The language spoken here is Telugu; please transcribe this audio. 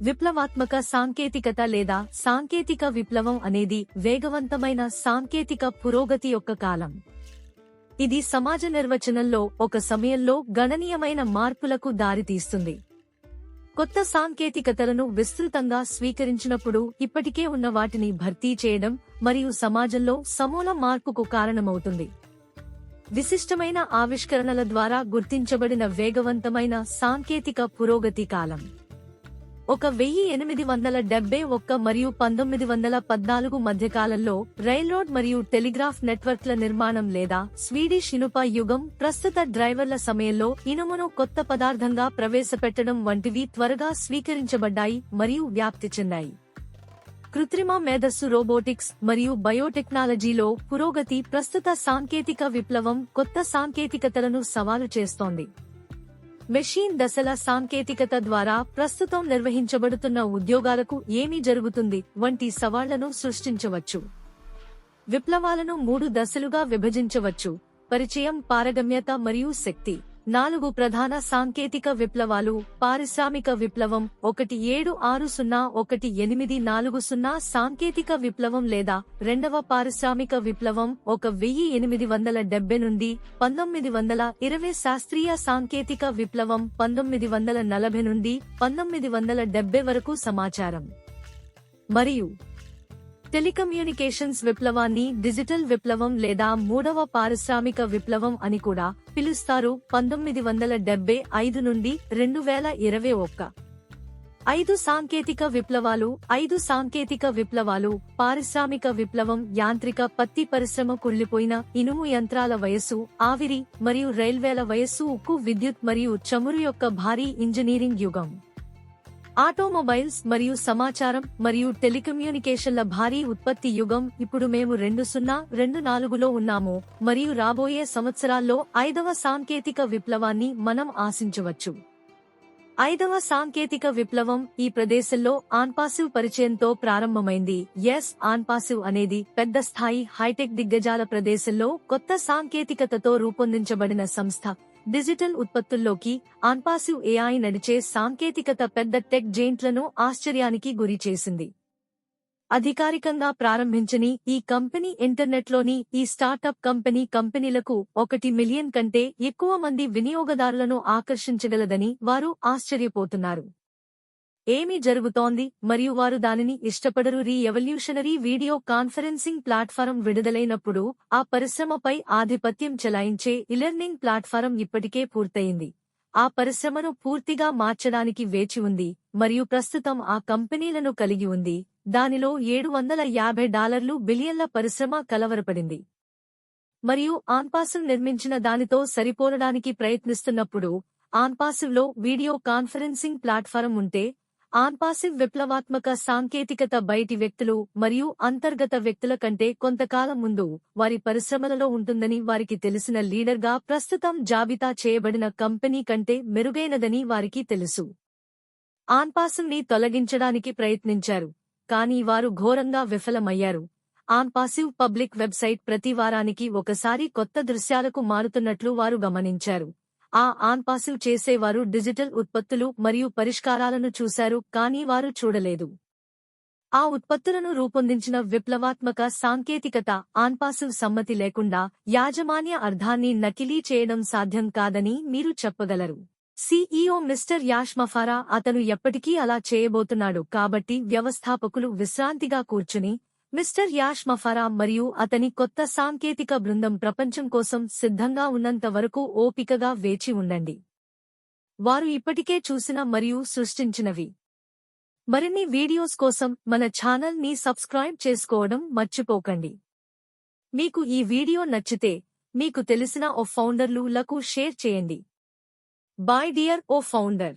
విప్లవాత్మక సాంకేతికత లేదా సాంకేతిక విప్లవం అనేది వేగవంతమైన సాంకేతిక పురోగతి యొక్క కాలం. ఇది సమాజ నిర్వచనంలో ఒక సమయంలో గణనీయమైన మార్పులకు దారితీస్తుంది. కొత్త సాంకేతికతలను విస్తృతంగా స్వీకరించినప్పుడు ఇప్పటికే ఉన్న వాటిని భర్తీ చేయడం మరియు సమాజంలో సమూల మార్పుకు కారణమవుతుంది. విశిష్టమైన ఆవిష్కరణల ద్వారా గుర్తించబడిన వేగవంతమైన సాంకేతిక పురోగతి కాలం 1871 మరియు 1914 మధ్యకాలంలో రైల్రోడ్ మరియు టెలిగ్రాఫ్ నెట్వర్క్ల నిర్మాణం లేదా స్వీడిష్ ఇనుప యుగం ప్రస్తుత డ్రైవర్ల సమయంలో ఇనుమును కొత్త పదార్థంగా ప్రవేశపెట్టడం వంటివి త్వరగా స్వీకరించబడ్డాయి మరియు వ్యాప్తి చెందాయి. కృత్రిమ మేధస్సు, రోబోటిక్స్ మరియు బయోటెక్నాలజీలో పురోగతి ప్రస్తుత సాంకేతిక విప్లవం కొత్త సాంకేతికతలను సవాలు చేస్తోంది. మెషిన్ దశల సాంకేతికత ద్వారా ప్రస్తుతం నిర్వహించబడుతున్న ఉద్యోగాలకు ఏమి జరుగుతుంది వంటి సవాళ్లను సృష్టించవచ్చు. విప్లవాలను 3 దశలుగా విభజించవచ్చు: పరిచయం, పారగమ్యత మరియు శక్తి. 4 ప్రధాన సాంకేతిక విప్లవాలు: పారిశ్రామిక విప్లవం 1760-1840 సాంకేతిక విప్లవం లేదా రెండవ పారిశ్రామిక విప్లవం 1870 నుండి 1920 శాస్త్రీయ సాంకేతిక విప్లవం 1940 నుండి 1970 వరకు సమాచారం మరియు టెలికమ్యూనికేషన్స్ విప్లవాన్ని డిజిటల్ విప్లవం లేదా మూడవ పారిశ్రామిక విప్లవం అని కూడా పిలుస్తారు. 1975 నుండి 2021. 5 సాంకేతిక విప్లవాలు. 5 సాంకేతిక విప్లవాలు: పారిశ్రామిక విప్లవం, యాంత్రిక పత్తి పరిశ్రమ, కుళ్ళిపోయిన ఇనుము యంత్రాల వయస్సు, ఆవిరి మరియు రైల్వేల వయస్సు, ఉక్కు, విద్యుత్ మరియు చమురు యొక్క భారీ ఇంజనీరింగ్ యుగం, ఆటోమొబైల్స్ మరియు సమాచారం మరియు టెలికమ్యూనికేషన్ల భారీ ఉత్పత్తి యుగం. ఇప్పుడు మేము 2024లో ఉన్నాము మరియు రాబోయే సంవత్సరాల్లో 5వ సాంకేతిక విప్లవాన్ని మనం ఆశించవచ్చు. 5వ సాంకేతిక విప్లవం ఈ ప్రదేశంలో ఆన్పాసివ్ పరిచయంతో ప్రారంభమైంది. ఆన్పాసివ్ అనేది పెద్ద స్థాయి హైటెక్ దిగ్గజాల ప్రదేశంలో కొత్త సాంకేతికతతో రూపొందించబడిన సంస్థ. డిజిటల్ ఉత్పత్తుల్లోకి ఆన్పాసివ్ ఏఐ నడిచే సాంకేతికత పెద్ద టెక్ జెయింట్లను ఆశ్చర్యానికి గురిచేసింది. అధికారికంగా ప్రారంభించని ఈ కంపెనీ ఇంటర్నెట్లోని ఈ స్టార్టప్ కంపెనీలకు 1 మిలియన్ కంటే ఎక్కువ మంది వినియోగదారులను ఆకర్షించగలదని వారు ఆశ్చర్యపోతున్నారు. ఏమి జరుగుతోంది మరియు వారు దానిని ఇష్టపడరు. ఎవల్యూషనరీ వీడియో కాన్ఫరెన్సింగ్ ప్లాట్ఫారం విడుదలైనప్పుడు ఆ పరిశ్రమపై ఆధిపత్యం చెలాయించే ఇలెర్నింగ్ ప్లాట్ఫారం ఇప్పటికే పూర్తయింది. ఆ పరిశ్రమను పూర్తిగా మార్చడానికి వేచి ఉంది మరియు ప్రస్తుతం ఆ కంపెనీలను కలిగి ఉంది. దానిలో $750 బిలియన్ల పరిశ్రమ కలవరపడింది మరియు ఆన్పాసివ్ నిర్మించిన దానితో సరిపోలడానికి ప్రయత్నిస్తున్నప్పుడు ఆన్పాసివ్లో వీడియో కాన్ఫరెన్సింగ్ ప్లాట్ఫారం ఉంటే ఆన్పాసివ్ విప్లవాత్మక సాంకేతికత బయటి వ్యక్తులు మరియు అంతర్గత వ్యక్తుల కంటే కొంతకాలం ముందు వారి పరిశ్రమలలో ఉంటుందని వారికి తెలిసిన లీడర్గా ప్రస్తుతం జాబితా చేయబడిన కంపెనీ కంటే మెరుగైనదని వారికి తెలుసు. ఆన్పాసివ్ని తొలగించడానికి ప్రయత్నించారు కానీ వారు ఘోరంగా విఫలమయ్యారు. ఆన్పాసివ్ పబ్లిక్ వెబ్సైట్ ప్రతి వారానికి ఒకసారి కొత్త దృశ్యాలకు మారుతున్నట్లు వారు గమనించారు. ఆ ఆన్పాసివ్ చేసేవారు డిజిటల్ ఉత్పత్తులు మరియు పరిష్కారాలను చూశారు కానీ వారు చూడలేదు. ఆ ఉత్పత్తులను రూపొందించిన విప్లవాత్మక సాంకేతికత ఆన్పాసివ్ సమ్మతి లేకుండా యాజమాన్య అర్థాన్ని నకిలీ చేయడం సాధ్యం కాదని మీరు చెప్పగలరు. CEO మిస్టర్ యాష్ మఫారా అతను ఎప్పటికీ అలా చేయబోతున్నాడు కాబట్టి వ్యవస్థాపకులు విశ్రాంతిగా కూర్చుని మిస్టర్ యాష్ మఫారా మరియు అతని కొత్త సాంకేతిక బృందం ప్రపంచం కోసం సిద్ధంగా ఉన్నంత వరకు ఓపికగా వేచి ఉండండి. వారు ఇప్పటికే చూసిన మరియు సృష్టించినవి. మరిన్ని వీడియోస్ కోసం మన ఛానల్ ని సబ్స్క్రైబ్ చేసుకోవడం మర్చిపోకండి. మీకు ఈ వీడియో నచ్చితే మీకు తెలిసిన ఓ ఫౌండర్లు లకు షేర్ చేయండి. బై డియర్ ఓ ఫౌండర్.